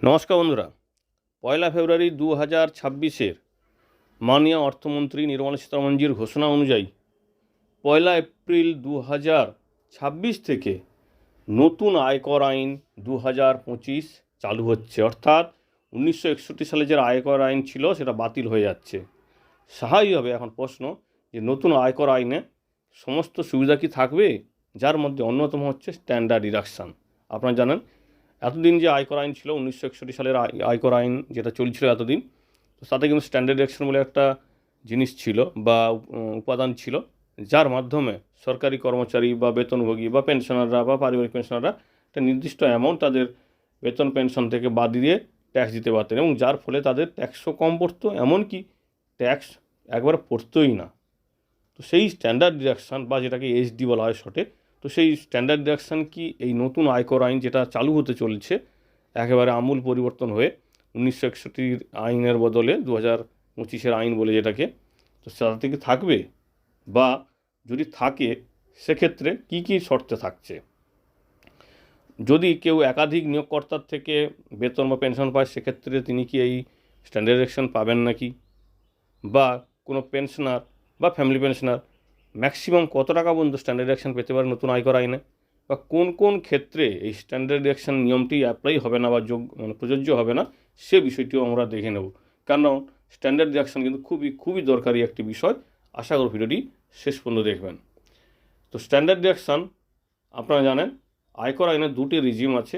নমস্কার বন্ধুরা, 1 ফেব্রুয়ারি 2026 মাননীয় অর্থমন্ত্রী নির্মলা সীতারামনজির ঘোষণা অনুযায়ী 1 এপ্রিল 2026 থেকে নতুন আয়কর আইন 2025 চালু হচ্ছে। অর্থাৎ 1961 সালে যে আয়কর আইন ছিল সেটা বাতিল হয়ে যাচ্ছে। স্বাভাবিকভাবে এখন প্রশ্ন যে নতুন আয়কর আইনে সমস্ত সুবিধা কি থাকবে, যার মধ্যে অন্যতম হচ্ছে স্ট্যান্ডার্ড ডিডাকশান। আপনারা জানেন এতদিন যে আয়কর আইন ছিল 1961 সালের আয়কর আইন যেটা চলছিল এতদিন, তো তাতে কিন্তু স্ট্যান্ডার্ড ডিডাকশন বলে একটা জিনিস ছিল বা উপাদান ছিল, যার মাধ্যমে সরকারি কর্মচারী বা বেতনভোগী বা পেনশনাররা বা পারিবারিক পেনশনাররা একটা নির্দিষ্ট অ্যামাউন্ট তাদের বেতন পেনশন থেকে বাদ দিয়ে ট্যাক্স দিতে পারতেন, এবং যার ফলে তাদের ট্যাক্সও কম পড়তো, এমনকি ট্যাক্স একবারে পড়তোই না। তো সেই স্ট্যান্ডার্ড ডিডাকশান বা যেটাকে এসডি বলা হয় শর্টে, তো সেই স্ট্যান্ডার্ড ডিডাকশান কি এই নতুন আয়কর আইন যেটা চালু হতে চলছে একেবারে আমূল পরিবর্তন হয়ে 1961 আইনের বদলে 2025 আইন বলে যেটাকে, তো সেটা থেকে থাকবে, বা যদি থাকে সেক্ষেত্রে কি কি শর্তে থাকছে? যদি কেউ একাধিক নিয়োগকর্তার থেকে বেতন বা পেনশন পায় সেক্ষেত্রে তিনি কি এই স্ট্যান্ডার্ড ডিডাকশন পাবেন নাকি? বা কোনো পেনশনার বা ফ্যামিলি পেনশনার ম্যাক্সিমাম কত টাকা পর্যন্ত স্ট্যান্ডার্ড ডিডাকশন পেতে পারে নতুন আয়কর আইনে, বা কোন কোন ক্ষেত্রে এই স্ট্যান্ডার্ড ডিডাকশন নিয়মটি অ্যাপ্লাই হবে না বা প্রযোজ্য হবে না, সে বিষয়টিও আমরা দেখে নেব। কারণ স্ট্যান্ডার্ড ডিডাকশন কিন্তু খুবই দরকারি একটি বিষয়। আশা করি ভিডিওটি শেষ পর্যন্ত দেখবেন। তো স্ট্যান্ডার্ড ডিডাকশন আপনারা জানেন আয়কর আইনের দুটি রিজিম আছে,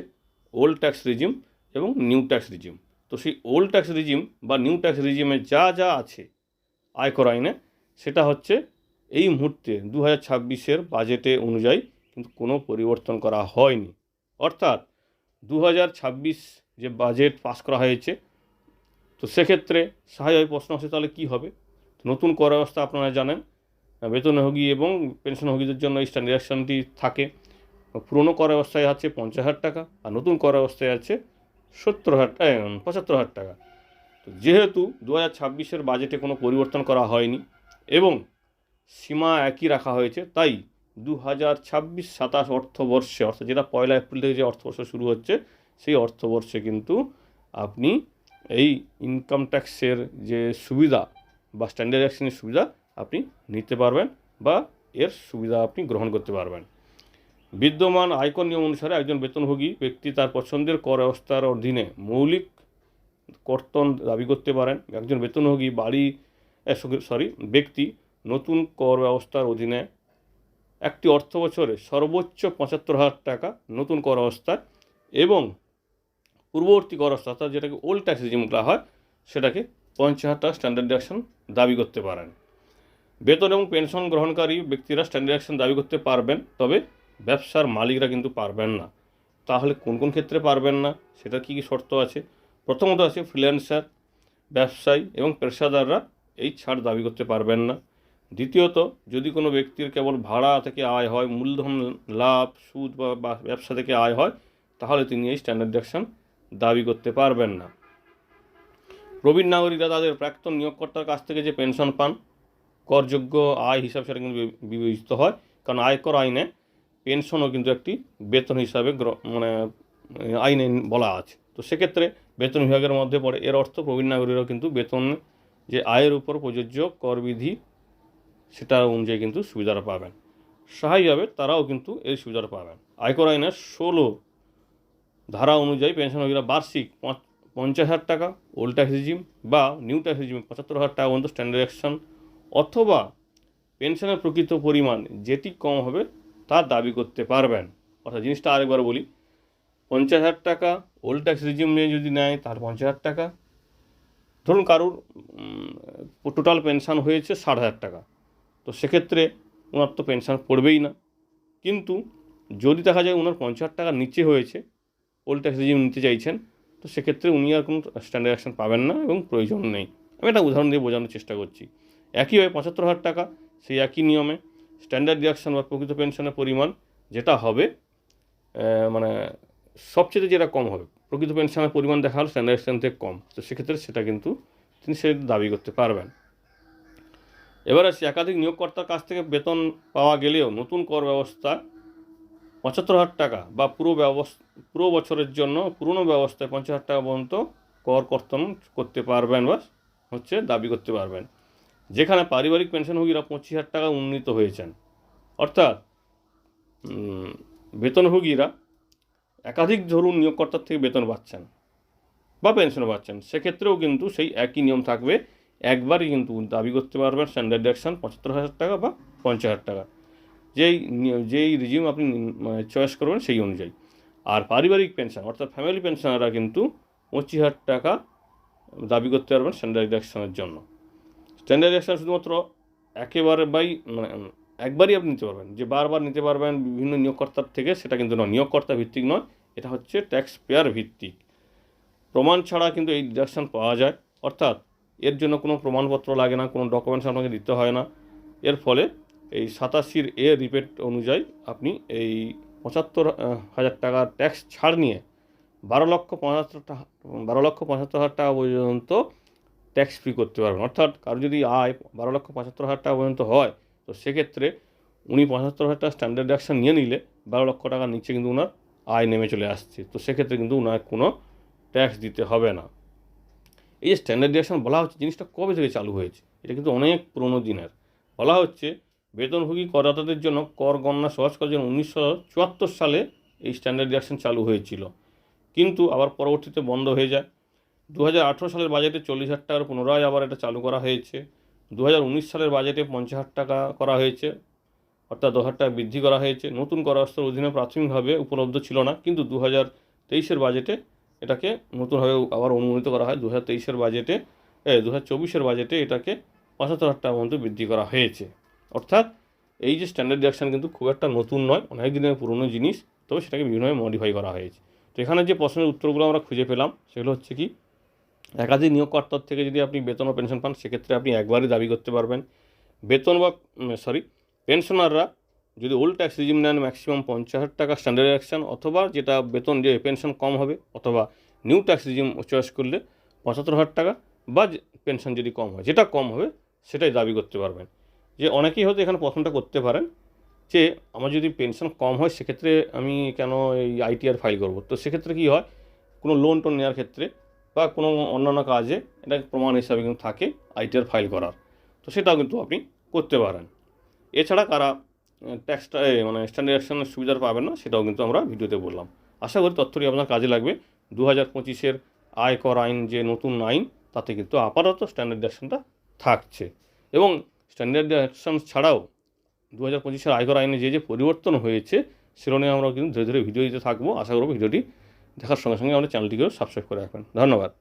ওল্ড ট্যাক্স রিজিম এবং নিউ ট্যাক্স রিজিম। তো সেই ওল্ড ট্যাক্স রিজিম বা নিউ ট্যাক্স রিজিমে যা যা আছে আয়কর আইনে, সেটা হচ্ছে এই মুহূর্তে 2026 বাজেটে অনুযায়ী কিন্তু কোনো পরিবর্তন করা হয়নি। অর্থাৎ 2026 যে বাজেট পাস করা হয়েছে, তো সেক্ষেত্রে স্বাভাবিক প্রশ্ন আসে তাহলে কী হবে। নতুন কর ব্যবস্থা আপনারা জানেন বেতনভোগী এবং পেনশনভোগীদের জন্য এই স্ট্যান্ডার্ড ডিডাকশনটি থাকে। পুরনো কর ব্যবস্থায় আছে 50,000 টাকা, আর নতুন কর ব্যবস্থায় আছে 75,000 টাকা। তো যেহেতু 2026 বাজেটে কোনো পরিবর্তন করা হয়নি এবং সীমা একই রাখা হয়েছে, তাই 2026-27 অর্থবর্ষে, অর্থাৎ যেটা 1 এপ্রিল থেকে যে অর্থবর্ষ শুরু হচ্ছে সেই অর্থবর্ষে কিন্তু আপনি এই ইনকাম ট্যাক্সের যে সুবিধা বা স্ট্যান্ডার্ড ডিডাকশনের সুবিধা আপনি নিতে পারবেন বা এর সুবিধা আপনি গ্রহণ করতে পারবেন। বিদ্যমান আয়কর নিয়ম অনুসারে একজন বেতনভোগী ব্যক্তি তার পছন্দের কর ব্যবস্থার অধীনে মৌলিক কর্তন দাবি করতে পারেন। একজন বেতনভোগী ব্যক্তি নতুন কর ব্যবস্থার অধীনে একটি অর্থ বছরে সর্বোচ্চ 75,000 টাকা নতুন কর ব্যবস্থায় এবং পূর্ববর্তী কর ব্যবস্থা অর্থাৎ যেটাকে ওল্ড ট্যাক্স রিজিম বলা হয় সেটাকে 50,000 টাকা স্ট্যান্ডার্ড ডিডাকশন দাবি করতে পারেন। বেতন এবং পেনশন গ্রহণকারী ব্যক্তিরা স্ট্যান্ডার্ড ডিডাকশন দাবি করতে পারবেন, তবে ব্যবসার মালিকরা কিন্তু পারবেন না। তাহলে কোন কোন ক্ষেত্রে পারবেন না, সেটা কী কী শর্ত আছে? প্রথমত আছে ফ্রিল্যান্সার, ব্যবসায়ী এবং পেশাদাররা এই ছাড় দাবি করতে পারবেন না। দ্বিতীয়ত, যদি কোনো ব্যক্তির কেবল ভাড়া থেকে আয় হয়, মূলধন লাভ, সুদ বা ব্যবসা থেকে আয় হয়, তাহলে তিনি এই স্ট্যান্ডার্ড ডিডাকশন দাবি করতে পারবেন না। প্রবীণ নাগরিকরা তাদের প্রাক্তন নিয়োগকর্তার কাছ থেকে যে পেনশন পান, করযোগ্য আয় হিসাবে সেটা কিন্তু বিবেচিত হয়, কারণ আয়কর আইনে পেনশনও কিন্তু একটি বেতন হিসাবে আইনে বলা আছে। তো সেক্ষেত্রে বেতন বিভাগের মধ্যে পড়ে। এর অর্থ প্রবীণ নাগরিকরাও কিন্তু বেতন যে আয়ের উপর প্রযোজ্য করবিধি সেটা অনুযায়ী কিন্তু সুবিধাটা পাবেন। স্বাভাবিকভাবে তারাও কিন্তু এই সুবিধাটা পাবেন। আয়কর আইনের 16 ধারা অনুযায়ী পেনশনভোগীরা বার্ষিক 50,000 টাকা ওল্ড ট্যাক্স রিজিম বা নিউ ট্যাক্স রিজিমে 75,000 টাকা পর্যন্ত স্ট্যান্ডার্ড ডিডাকশন অথবা পেনশনের প্রকৃত পরিমাণ যেটি কম হবে তা দাবি করতে পারবেন। অর্থাৎ জিনিসটা আরেকবার বলি, 50,000 টাকা ওল্ড ট্যাক্স রিজিমে যদি নেয় তার 50,000 টাকা। ধরুন কারুর টোটাল পেনশন হয়েছে 60,000 টাকা, তো সেক্ষেত্রে ওনার তো পেনশন পড়বেই না। কিন্তু যদি দেখা যায় ওনার 50,000 টাকার নিচে হয়েছে, ওল্ড ট্যাক্স রিজিম নিতে চাইছেন, তো সেক্ষেত্রে উনি আর কোনো স্ট্যান্ডার্ড ডিডাকশন পাবেন না এবং প্রয়োজন নেই। আমি একটা উদাহরণ দিয়ে বোঝানোর চেষ্টা করছি। একইভাবে 75,000 টাকা সেই একই নিয়মে স্ট্যান্ডার্ড ডিডাকশন বা প্রকৃত পেনশনের পরিমাণ যেটা হবে সবচেয়ে যেটা কম হবে, প্রকৃত পেনশনের পরিমাণ দেখা হলো স্ট্যান্ডার্ড ডিডাকশন থেকে কম, তো সেক্ষেত্রে সেটা কিন্তু তিনি সে দাবি করতে পারবেন। এবার আসি একাধিক নিয়োগকর্তার কাছ থেকে বেতন পাওয়া গেলেও নতুন কর ব্যবস্থা 75,000 টাকা বা পুরো বছরের জন্য পুরনো ব্যবস্থায় 50,000 টাকা পর্যন্ত কর কর্তন করতে পারবেন বা দাবি করতে পারবেন। যেখানে পারিবারিক পেনশনভোগীরা 25,000 টাকা উন্নীত হয়েছেন, অর্থাৎ বেতনভোগীরা একাধিক ধরুন নিয়োগকর্তার থেকে বেতন পাচ্ছেন বা পেনশন পাচ্ছেন, সেক্ষেত্রেও কিন্তু সেই একই নিয়ম থাকবে। একবারই কিন্তু দাবি করতে পারবেন স্ট্যান্ডার্ড ডিডাকশন 75,000 টাকা বা 50,000 টাকা, যেই রিজিউম আপনি চয়েস করবেন সেই অনুযায়ী। আর পারিবারিক পেনশন অর্থাৎ ফ্যামিলি পেনশনাররা কিন্তু 25,000 টাকা দাবি করতে পারবেন স্ট্যান্ডার্ড ডিডাকশনের জন্য। স্ট্যান্ডার্ড ডিডাকশন শুধুমাত্র একবারই আপনি নিতে পারবেন, যে বারবার নিতে পারবেন বিভিন্ন নিয়োগকর্তার থেকে, সেটা কিন্তু নয়। নিয়োগকর্তা ভিত্তিক নয়, এটা হচ্ছে ট্যাক্স পেয়ার ভিত্তিক। প্রমাণ ছাড়া কিন্তু এই ডিডাকশন পাওয়া যায়, অর্থাৎ এর জন্য কোনো প্রমাণপত্র লাগে না, কোনো ডকুমেন্টস আপনাকে দিতে হয় না। এর ফলে এই 87 রিপোর্ট অনুযায়ী আপনি এই 75,000 টাকার ট্যাক্স ছাড় নিয়ে 12,75,000 টাকা পর্যন্ত ট্যাক্স ফ্রি করতে পারবেন। অর্থাৎ কারো যদি আয় 12,75,000 টাকা পর্যন্ত হয়, তো সেক্ষেত্রে উনি 75,000 টাকা স্ট্যান্ডার্ড ডিডাকশন নিয়ে নিলে 12 লক্ষ টাকার নিচে কিন্তু ওনার আয় নেমে চলে আসছে, তো সেক্ষেত্রে কিন্তু ওনার কোনো ট্যাক্স দিতে হবে না। এই যে স্ট্যান্ডার্ড ডিডাকশন বলা হচ্ছে, জিনিসটা কবে থেকে চালু হয়েছে? এটা কিন্তু অনেক পুরনো দিনের। বলা হচ্ছে বেতনভোগী করদাতাদের জন্য কর গণনা সহজ করার জন্য 1974 সালে এই স্ট্যান্ডার্ড ডিডাকশন চালু হয়েছিল, কিন্তু আবার পরবর্তীতে বন্ধ হয়ে যায়। 2018 সালের বাজেটে 40,000 টাকার পুনরায় আবার এটা চালু করা হয়েছে। 2019 সালের বাজেটে 50,000 টাকা করা হয়েছে, অর্থাৎ 10,000 টাকা বৃদ্ধি করা হয়েছে। নতুন কর ব্যবস্থার অধীনে প্রাথমিকভাবে উপলব্ধ ছিল না, কিন্তু 2023-এর বাজেটে এটাকে নতুনভাবে আবার অনুমোদিত করা হয়। 2024-এর বাজেটে এটাকে 75,000 টাকা পর্যন্ত বৃদ্ধি করা হয়েছে। অর্থাৎ এই যে স্ট্যান্ডার্ড ডিডাকশন কিন্তু খুব একটা নতুন নয়, অনেক দিনের পুরনো জিনিস, তবে সেটাকে বিভিন্নভাবে মডিফাই করা হয়েছে। তো এখানে যে প্রশ্নের উত্তরগুলো আমরা খুঁজে পেলাম সেগুলো হচ্ছে কি, একাধিক নিয়োগকর্তার থেকে যদি আপনি বেতন ও পেনশন পান, সেক্ষেত্রে আপনি একবারই দাবি করতে পারবেন। পেনশনাররা যদি ওল্ড ট্যাক্স রিজিম নেন, ম্যাক্সিমাম 50,000 টাকা স্ট্যান্ডার্ড ডিডাকশন, অথবা যেটা বেতন যে পেনশন কম হবে, অথবা নিউ ট্যাক্স রিজিম চয়েস করলে 75,000 টাকা, বা পেনশন যদি কম হয়, যেটা কম হবে সেটাই দাবি করতে পারবেন। যে অনেকেই হয়তো এখানে প্রশ্নটা করতে পারেন যে আমার যদি পেনশন কম হয়, সেক্ষেত্রে আমি কেন এই আইটিআর ফাইল করব? তো সেক্ষেত্রে কী হয়, কোনো লোন টোন নেওয়ার ক্ষেত্রে বা কোনো অন্যান্য কাজে এটা প্রমাণ হিসাবে কিন্তু থাকে আইটিআর ফাইল করার, তো সেটাও কিন্তু আপনি করতে পারেন। এছাড়া কারা ট্যাক্সটা স্ট্যান্ডার্ড ডিডাকশনের সুবিধা পাবেন না, সেটাও কিন্তু আমরা ভিডিওতে বললাম। আশা করি তথ্যটি আপনার কাজে লাগবে। 2025-এর আয়কর আইন যে নতুন আইন, তাতে কিন্তু আপাতত স্ট্যান্ডার্ড ডিডাকশনটা থাকছে, এবং স্ট্যান্ডার্ড ডিডাকশন ছাড়াও 2025-এর আয়কর আইনে যে পরিবর্তন হয়েছে, সেগুলো নিয়ে আমরা কিন্তু ধীরে ধীরে ভিডিও দিতে থাকবো। আশা করব ভিডিওটি দেখার সঙ্গে সঙ্গে আমাদের চ্যানেলটিকেও সাবস্ক্রাইব করে রাখবেন। ধন্যবাদ।